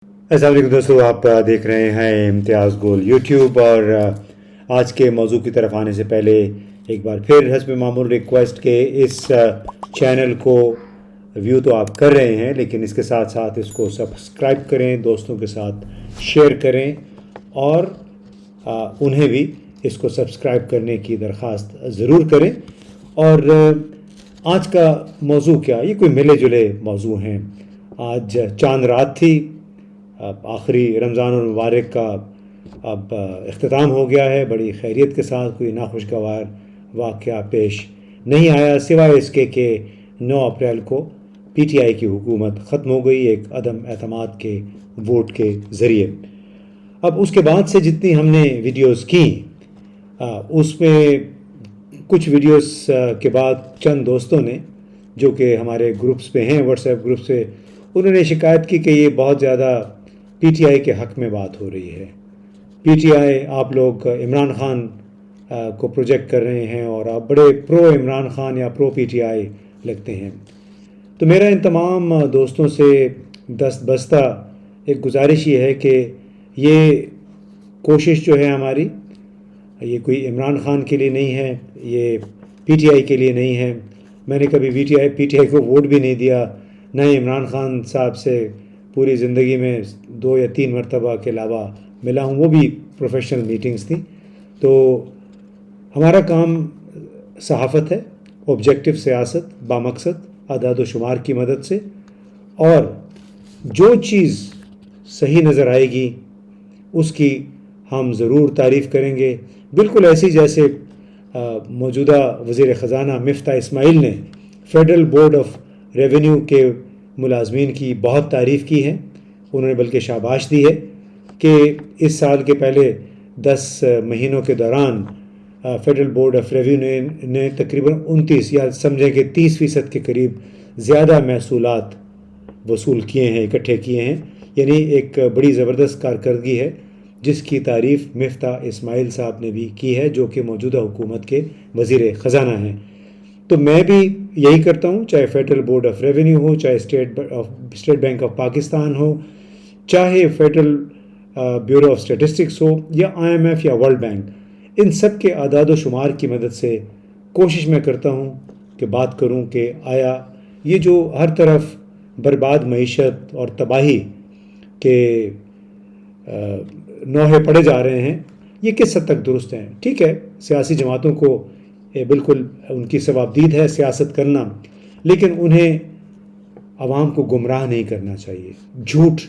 السلام علیکم دوستو، آپ دیکھ رہے ہیں امتیاز گول یوٹیوب، اور آج کے موضوع کی طرف آنے سے پہلے ایک بار پھر حسب معمول ریکویسٹ کہ اس چینل کو ویو تو آپ کر رہے ہیں، لیکن اس کے ساتھ ساتھ اس کو سبسکرائب کریں، دوستوں کے ساتھ شیئر کریں، اور انہیں بھی اس کو سبسکرائب کرنے کی درخواست ضرور کریں۔ اور آج کا موضوع کیا، یہ کوئی ملے جلے موضوع ہیں۔ آج چاند رات تھی، اب آخری رمضان المبارک کا اب اختتام ہو گیا ہے، بڑی خیریت کے ساتھ کوئی ناخوشگوار واقعہ پیش نہیں آیا، سوائے اس کے کہ 9 اپریل کو پی ٹی آئی کی حکومت ختم ہو گئی ایک عدم اعتماد کے ووٹ کے ذریعے۔ اب اس کے بعد سے جتنی ہم نے ویڈیوز کی، اس میں کچھ ویڈیوز کے بعد چند دوستوں نے جو کہ ہمارے گروپس پہ ہیں، واٹس ایپ گروپ سے، انہوں نے شکایت کی کہ یہ بہت زیادہ پی ٹی آئی کے حق میں بات ہو رہی ہے۔ پی ٹی آئی، آپ لوگ عمران خان کو پروجیکٹ کر رہے ہیں اور آپ بڑے پرو عمران خان یا پرو پی ٹی آئی لگتے ہیں۔ تو میرا ان تمام دوستوں سے دست بستہ ایک گزارش یہ ہے کہ یہ کوشش جو ہے ہماری، یہ کوئی عمران خان کے لیے نہیں ہے، یہ پی ٹی آئی کے لیے نہیں ہے۔ میں نے کبھی پی ٹی آئی کو ووٹ بھی نہیں دیا، نہ ہی عمران خان صاحب سے پوری زندگی میں 2 یا 3 مرتبہ کے علاوہ ملا ہوں، وہ بھی پروفیشنل میٹنگز تھیں۔ تو ہمارا کام صحافت ہے، آبجیکٹو سیاست بامقصد اعداد و شمار کی مدد سے، اور جو چیز صحیح نظر آئے گی اس کی ہم ضرور تعریف کریں گے، بالکل ایسی جیسے موجودہ وزیر خزانہ مفتاح اسماعیل نے فیڈرل بورڈ آف ریونیو کے ملازمین کی بہت تعریف کی ہے۔ انہوں نے بلکہ شاباش دی ہے کہ اس سال کے پہلے 10 مہینوں کے دوران فیڈرل بورڈ آف ریونیو نے تقریباً 29 یا سمجھیں کہ 30% کے قریب زیادہ محصولات وصول کیے ہیں، اکٹھے کیے ہیں، یعنی ایک بڑی زبردست کارکردگی ہے جس کی تعریف مفتاح اسماعیل صاحب نے بھی کی ہے، جو کہ موجودہ حکومت کے وزیر خزانہ ہیں۔ تو میں بھی یہی کرتا ہوں، چاہے فیڈرل بورڈ آف ریونیو ہو، چاہے اسٹیٹ بینک آف پاکستان ہو، چاہے فیڈرل بیورو آف اسٹیٹسٹکس ہو، یا آئی ایم ایف یا ورلڈ بینک، ان سب کے اعداد و شمار کی مدد سے کوشش میں کرتا ہوں کہ بات کروں کہ آیا یہ جو ہر طرف برباد معیشت اور تباہی کے نوحے پڑے جا رہے ہیں، یہ کس حد تک درست ہیں۔ ٹھیک ہے، سیاسی جماعتوں کو بالکل ان کی ثوابدید ہے سیاست کرنا، لیکن انہیں عوام کو گمراہ نہیں کرنا چاہیے، جھوٹ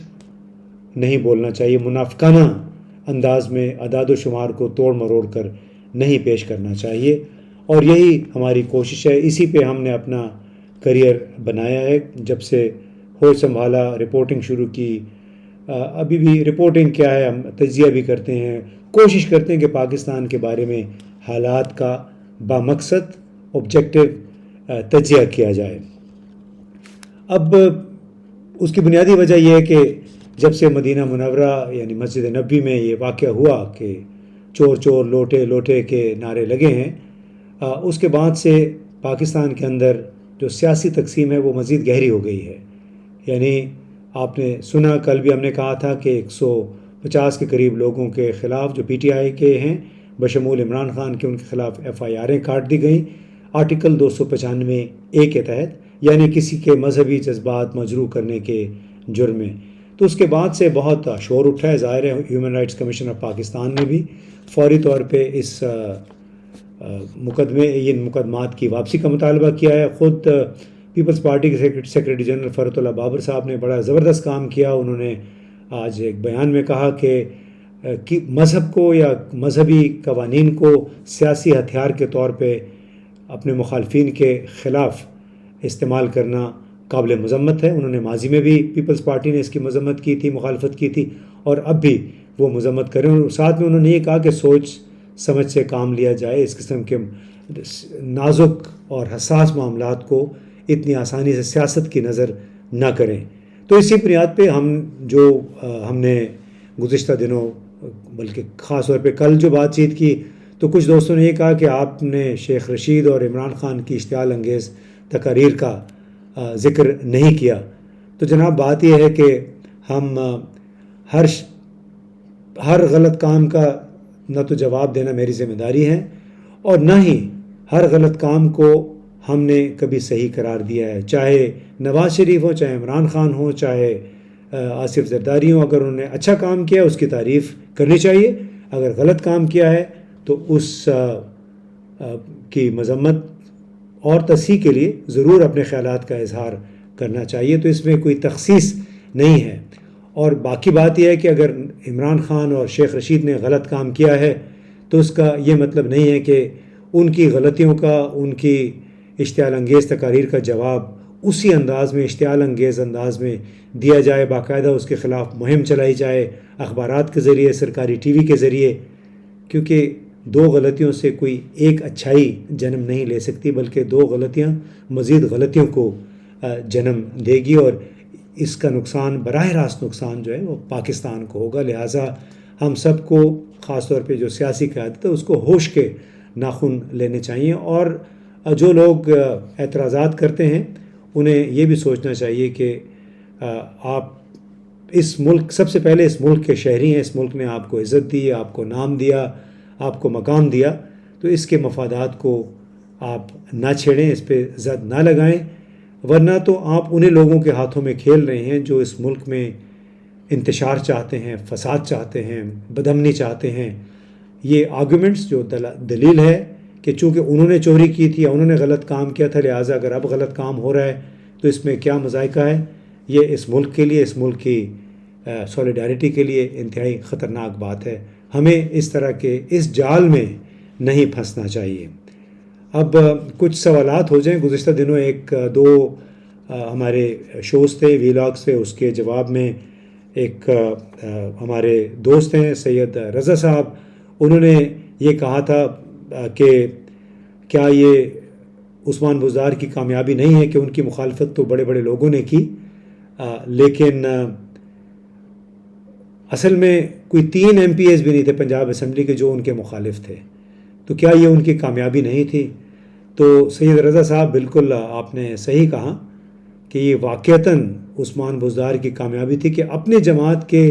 نہیں بولنا چاہیے، منافقانہ انداز میں اعداد و شمار کو توڑ مروڑ کر نہیں پیش کرنا چاہیے، اور یہی ہماری کوشش ہے۔ اسی پہ ہم نے اپنا کریئر بنایا ہے، جب سے ہوش سنبھالا، رپورٹنگ شروع کی۔ ابھی بھی رپورٹنگ کیا ہے، ہم تجزیہ بھی کرتے ہیں، کوشش کرتے ہیں کہ پاکستان کے بارے میں حالات کا بامقصد آبجیکٹو تجزیہ کیا جائے۔ اب اس کی بنیادی وجہ یہ ہے کہ جب سے مدینہ منورہ یعنی مسجد نبوی میں یہ واقعہ ہوا کہ چور چور لوٹے لوٹے کے نعرے لگے ہیں، اس کے بعد سے پاکستان کے اندر جو سیاسی تقسیم ہے وہ مزید گہری ہو گئی ہے۔ یعنی آپ نے سنا، کل بھی ہم نے کہا تھا کہ 150 کے قریب لوگوں کے خلاف جو پی ٹی آئی کے ہیں، بشمول عمران خان کے، ان کے خلاف ایف آئی آریں کاٹ دی گئیں آرٹیکل 295A کے تحت، یعنی کسی کے مذہبی جذبات مجروح کرنے کے جرم میں۔ تو اس کے بعد سے بہت شور اٹھا ہے، ظاہر ہے human rights commission of Pakistan نے بھی فوری طور پہ اس ان مقدمات کی واپسی کا مطالبہ کیا ہے۔ خود پیپلز پارٹی کے سیکرٹری جنرل فرحت اللہ بابر صاحب نے بڑا زبردست کام کیا۔ انہوں نے آج ایک بیان میں کہا کہ مذہب کو یا مذہبی قوانین کو سیاسی ہتھیار کے طور پہ اپنے مخالفین کے خلاف استعمال کرنا قابل مذمت ہے۔ انہوں نے ماضی میں بھی پیپلز پارٹی نے اس کی مذمت کی تھی، مخالفت کی تھی، اور اب بھی وہ مذمت کریں، اور ساتھ میں انہوں نے یہ کہا کہ سوچ سمجھ سے کام لیا جائے، اس قسم کے نازک اور حساس معاملات کو اتنی آسانی سے سیاست کی نظر نہ کریں۔ تو اسی بنیاد پہ ہم نے گزشتہ دنوں، بلکہ خاص طور پہ کل جو بات چیت کی، تو کچھ دوستوں نے یہ کہا کہ آپ نے شیخ رشید اور عمران خان کی اشتعال انگیز تقاریر کا ذکر نہیں کیا۔ تو جناب، بات یہ ہے کہ ہم ہر غلط کام کا نہ تو جواب دینا میری ذمہ داری ہے، اور نہ ہی ہر غلط کام کو ہم نے کبھی صحیح قرار دیا ہے، چاہے نواز شریف ہو، چاہے عمران خان ہو، چاہے آصف زرداری ہوں۔ اگر انہوں نے اچھا کام کیا اس کی تعریف کرنی چاہیے، اگر غلط کام کیا ہے تو اس کی مذمت اور تصحیح کے لیے ضرور اپنے خیالات کا اظہار کرنا چاہیے۔ تو اس میں کوئی تخصیص نہیں ہے۔ اور باقی بات یہ ہے کہ اگر عمران خان اور شیخ رشید نے غلط کام کیا ہے تو اس کا یہ مطلب نہیں ہے کہ ان کی غلطیوں کا، ان کی اشتعال انگیز تقاریر کا جواب اسی انداز میں، اشتعال انگیز انداز میں دیا جائے، باقاعدہ اس کے خلاف مہم چلائی جائے اخبارات کے ذریعے، سرکاری ٹی وی کے ذریعے، کیونکہ دو غلطیوں سے کوئی ایک اچھائی جنم نہیں لے سکتی، بلکہ دو غلطیاں مزید غلطیوں کو جنم دے گی، اور اس کا نقصان، براہ راست نقصان جو ہے وہ پاکستان کو ہوگا۔ لہٰذا ہم سب کو، خاص طور پہ جو سیاسی قیادت ہے، اس کو ہوش کے ناخن لینے چاہیے، اور جو لوگ اعتراضات کرتے ہیں انہیں یہ بھی سوچنا چاہیے کہ آپ اس ملک، سب سے پہلے اس ملک کے شہری ہیں، اس ملک نے آپ کو عزت دی، آپ کو نام دیا، آپ کو مقام دیا، تو اس کے مفادات کو آپ نہ چھیڑیں، اس پہ زد نہ لگائیں، ورنہ تو آپ انہیں لوگوں کے ہاتھوں میں کھیل رہے ہیں جو اس ملک میں انتشار چاہتے ہیں، فساد چاہتے ہیں، بدامنی چاہتے ہیں۔ یہ آرگومنٹس جو دلیل ہے کہ چونکہ انہوں نے چوری کی تھی یا انہوں نے غلط کام کیا تھا، لہٰذا اگر اب غلط کام ہو رہا ہے تو اس میں کیا مذائقہ ہے، یہ اس ملک کے لیے، اس ملک کی سولیڈارٹی کے لیے انتہائی خطرناک بات ہے۔ ہمیں اس طرح کے اس جال میں نہیں پھنسنا چاہیے۔ اب کچھ سوالات ہو جائیں۔ گزشتہ دنوں ایک دو ہمارے شوز تھے، ویلاگس تھے، اس کے جواب میں ایک ہمارے دوست ہیں سید رضا صاحب، انہوں نے یہ کہا تھا کہ کیا یہ عثمان بزدار کی کامیابی نہیں ہے کہ ان کی مخالفت تو بڑے بڑے لوگوں نے کی، لیکن اصل میں کوئی 3 MPs بھی نہیں تھے پنجاب اسمبلی کے جو ان کے مخالف تھے، تو کیا یہ ان کی کامیابی نہیں تھی؟ تو سید رضا صاحب بالکل آپ نے صحیح کہا کہ یہ واقعتاً عثمان بزدار کی کامیابی تھی کہ اپنے جماعت کے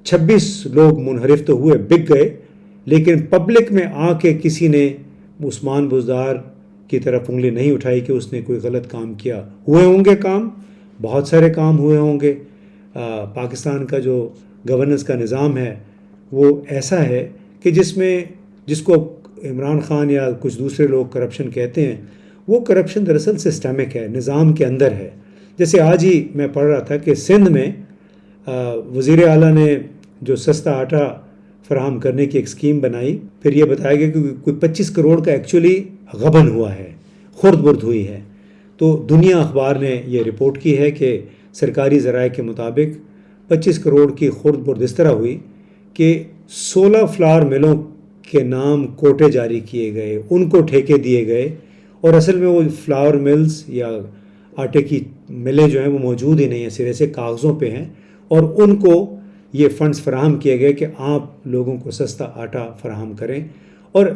26 لوگ منحرف تو ہوئے، بک گئے، لیکن پبلک میں آ کے کسی نے عثمان بزدار کی طرف انگلی نہیں اٹھائی کہ اس نے کوئی غلط کام کیا۔ ہوئے ہوں گے کام، بہت سارے کام ہوئے ہوں گے۔ پاکستان کا جو گورننس کا نظام ہے وہ ایسا ہے کہ جس کو عمران خان یا کچھ دوسرے لوگ کرپشن کہتے ہیں، وہ کرپشن دراصل سسٹمک ہے، نظام کے اندر ہے۔ جیسے آج ہی میں پڑھ رہا تھا کہ سندھ میں وزیر اعلیٰ نے جو سستا آٹا فراہم کرنے کی ایک اسکیم بنائی، پھر یہ بتایا گیا کہ کوئی 25 کروڑ کا ایکچولی غبن ہوا ہے، خرد برد ہوئی ہے۔ تو دنیا اخبار نے یہ رپورٹ کی ہے کہ سرکاری ذرائع کے مطابق 25 کروڑ کی خرد برد اس طرح ہوئی کہ 16 فلاور ملوں کے نام کوٹے جاری کیے گئے، ان کو ٹھیکے دیے گئے، اور اصل میں وہ فلاور ملز یا آٹے کی ملیں جو ہیں وہ موجود ہی نہیں ہیں، سرے سے کاغذوں پہ ہیں، اور ان کو یہ فنڈز فراہم کیے گئے کہ آپ لوگوں کو سستا آٹا فراہم کریں، اور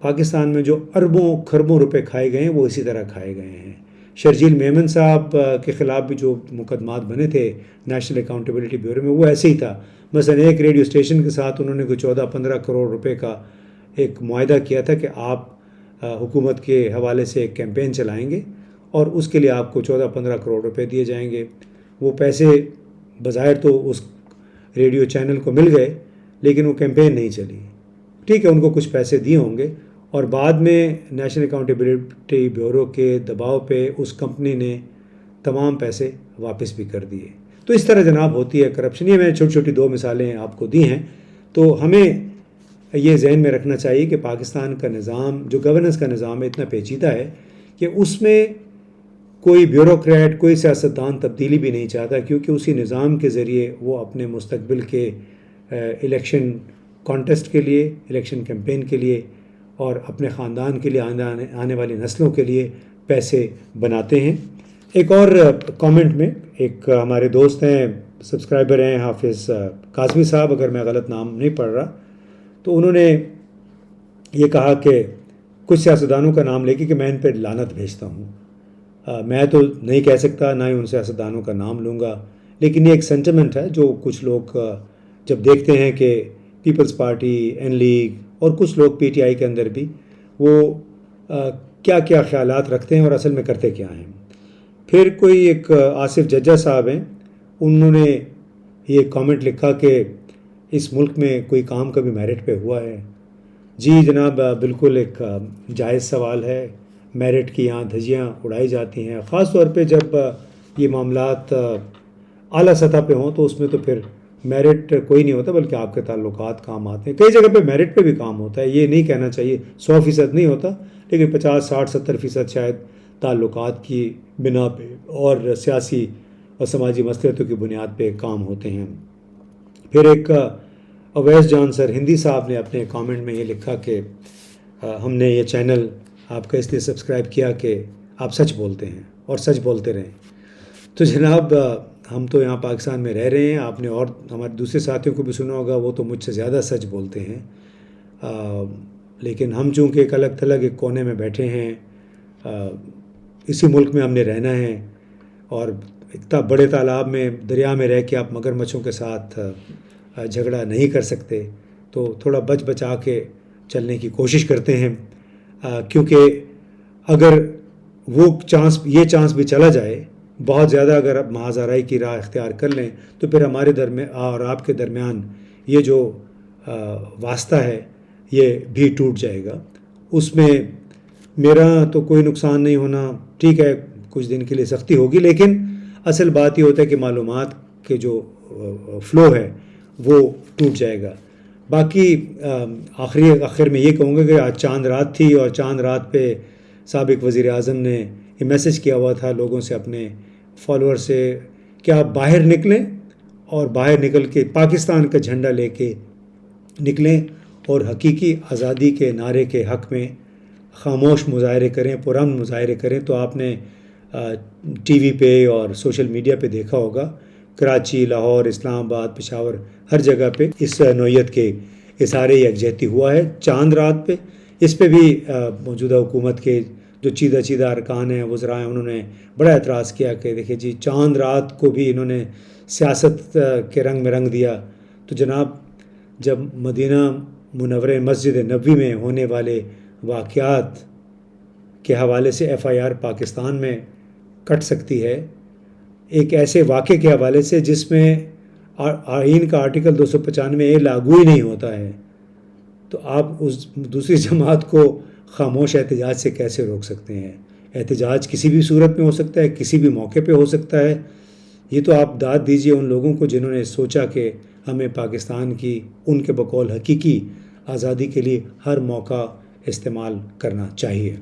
پاکستان میں جو اربوں کھربوں روپے کھائے گئے ہیں وہ اسی طرح کھائے گئے ہیں۔ شرجیل میمن صاحب کے خلاف بھی جو مقدمات بنے تھے نیشنل اکاؤنٹیبلٹی بیورو میں، وہ ایسے ہی تھا۔ مثلا ایک ریڈیو اسٹیشن کے ساتھ انہوں نے کوئی 14-15 کروڑ روپے کا ایک معاہدہ کیا تھا کہ آپ حکومت کے حوالے سے ایک کیمپین چلائیں گے اور اس کے لیے آپ کو 14-15 کروڑ روپے دیے جائیں گے۔ وہ پیسے بظاہر تو اس ریڈیو چینل کو مل گئے، لیکن وہ کیمپین نہیں چلی۔ ٹھیک ہے، ان کو کچھ پیسے دیے ہوں گے، اور بعد میں نیشنل اکاؤنٹیبلٹی بیورو کے دباؤ پہ اس کمپنی نے تمام پیسے واپس بھی کر دیے۔ تو اس طرح جناب ہوتی ہے کرپشن۔ یہ میں نے چھوٹی چھوٹی 2 مثالیں آپ کو دی ہیں۔ تو ہمیں یہ ذہن میں رکھنا چاہیے کہ پاکستان کا نظام، جو گورننس کا نظام ہے، اتنا پیچیدہ ہے کہ اس میں کوئی بیوروکریٹ، کوئی سیاستدان تبدیلی بھی نہیں چاہتا، کیونکہ اسی نظام کے ذریعے وہ اپنے مستقبل کے الیکشن کانٹیسٹ کے لیے، الیکشن کیمپین کے لیے، اور اپنے خاندان کے لیے، آنے والی نسلوں کے لیے پیسے بناتے ہیں۔ ایک اور کامنٹ میں ایک ہمارے دوست ہیں، سبسکرائبر ہیں، حافظ کاظمی صاحب، اگر میں غلط نام نہیں پڑھ رہا، تو انہوں نے یہ کہا کہ کچھ سیاستدانوں کا نام لے کے کہ میں ان پہ لعنت بھیجتا ہوں۔ میں تو نہیں کہہ سکتا، نہ ہی ان سیاستدانوں کا نام لوں گا۔ لیکن یہ ایک سینٹیمنٹ ہے جو کچھ لوگ جب دیکھتے ہیں کہ پیپلز پارٹی، این لیگ اور کچھ لوگ پی ٹی آئی کے اندر بھی وہ کیا کیا خیالات رکھتے ہیں اور اصل میں کرتے کیا ہیں۔ پھر کوئی ایک آصف ججا صاحب ہیں، انہوں نے یہ کامنٹ لکھا کہ اس ملک میں کوئی کام کبھی میرٹ پہ ہوا ہے؟ جی جناب، بالکل ایک جائز سوال ہے۔ میرٹ کی یہاں دھجیاں اڑائی جاتی ہیں، خاص طور پہ جب یہ معاملات اعلیٰ سطح پہ ہوں تو اس میں تو پھر میرٹ کوئی نہیں ہوتا بلکہ آپ کے تعلقات کام آتے ہیں۔ کئی جگہ پہ میرٹ پہ بھی کام ہوتا ہے، یہ نہیں کہنا چاہیے 100% نہیں ہوتا، لیکن 50، 60، 70% شاید تعلقات کی بنا پہ اور سیاسی اور سماجی مصلحتوں کی بنیاد پہ کام ہوتے ہیں۔ پھر ایک اویس جان سر ہندی صاحب نے اپنے کامنٹ میں یہ لکھا کہ ہم نے یہ چینل آپ کا اس لیے سبسکرائب کیا کہ آپ سچ بولتے ہیں اور سچ بولتے رہیں۔ تو جناب ہم تو یہاں پاکستان میں رہ رہے ہیں، آپ نے اور ہمارے دوسرے ساتھیوں کو بھی سنا ہوگا، وہ تو مجھ سے زیادہ سچ بولتے ہیں، لیکن ہم چونکہ ایک الگ تھلگ ایک کونے میں بیٹھے ہیں، اسی ملک میں ہم نے رہنا ہے، اور اتنا بڑے تالاب میں دریا میں رہ کے آپ مگر مچھوں کے ساتھ جھگڑا نہیں کر سکتے، تو تھوڑا بچ بچا کے چلنے کی کوشش کرتے ہیں، کیونکہ اگر وہ یہ چانس بھی چلا جائے، بہت زیادہ اگر آپ محاذ آرائی کی راہ اختیار کر لیں تو پھر ہمارے درمیان اور آپ کے درمیان یہ جو واسطہ ہے یہ بھی ٹوٹ جائے گا۔ اس میں میرا تو کوئی نقصان نہیں ہونا، ٹھیک ہے کچھ دن کے لیے سختی ہوگی، لیکن اصل بات یہ ہوتا ہے کہ معلومات کے جو فلو ہے وہ ٹوٹ جائے گا۔ باقی آخر میں یہ کہوں گا کہ آج چاند رات تھی، اور چاند رات پہ سابق وزیر اعظم نے یہ میسج کیا ہوا تھا لوگوں سے، اپنے فالوور سے، کہ آپ باہر نکلیں اور باہر نکل کے پاکستان کا جھنڈا لے کے نکلیں اور حقیقی آزادی کے نعرے کے حق میں خاموش مظاہرے کریں، پرامن مظاہرے کریں۔ تو آپ نے ٹی وی پہ اور سوشل میڈیا پہ دیکھا ہوگا، کراچی، لاہور، اسلام آباد، پشاور، ہر جگہ پہ اس نوعیت کے اظہار یکجہتی ہوا ہے چاند رات پہ۔ اس پہ بھی موجودہ حکومت کے جو چیدہ ارکان ہیں، وزراء ہیں، انہوں نے بڑا اعتراض کیا کہ دیکھیں جی چاند رات کو بھی انہوں نے سیاست کے رنگ میں رنگ دیا۔ تو جناب جب مدینہ منورہ مسجد نبوی میں ہونے والے واقعات کے حوالے سے ایف آئی آر پاکستان میں کٹ سکتی ہے، ایک ایسے واقعے کے حوالے سے جس میں آئین کا آرٹیکل 295 لاگو ہی نہیں ہوتا ہے، تو آپ اس دوسری جماعت کو خاموش احتجاج سے کیسے روک سکتے ہیں؟ احتجاج کسی بھی صورت میں ہو سکتا ہے، کسی بھی موقع پہ ہو سکتا ہے۔ یہ تو آپ داد دیجئے ان لوگوں کو جنہوں نے سوچا کہ ہمیں پاکستان کی ان کے بقول حقیقی آزادی کے لیے ہر موقع استعمال کرنا چاہیے۔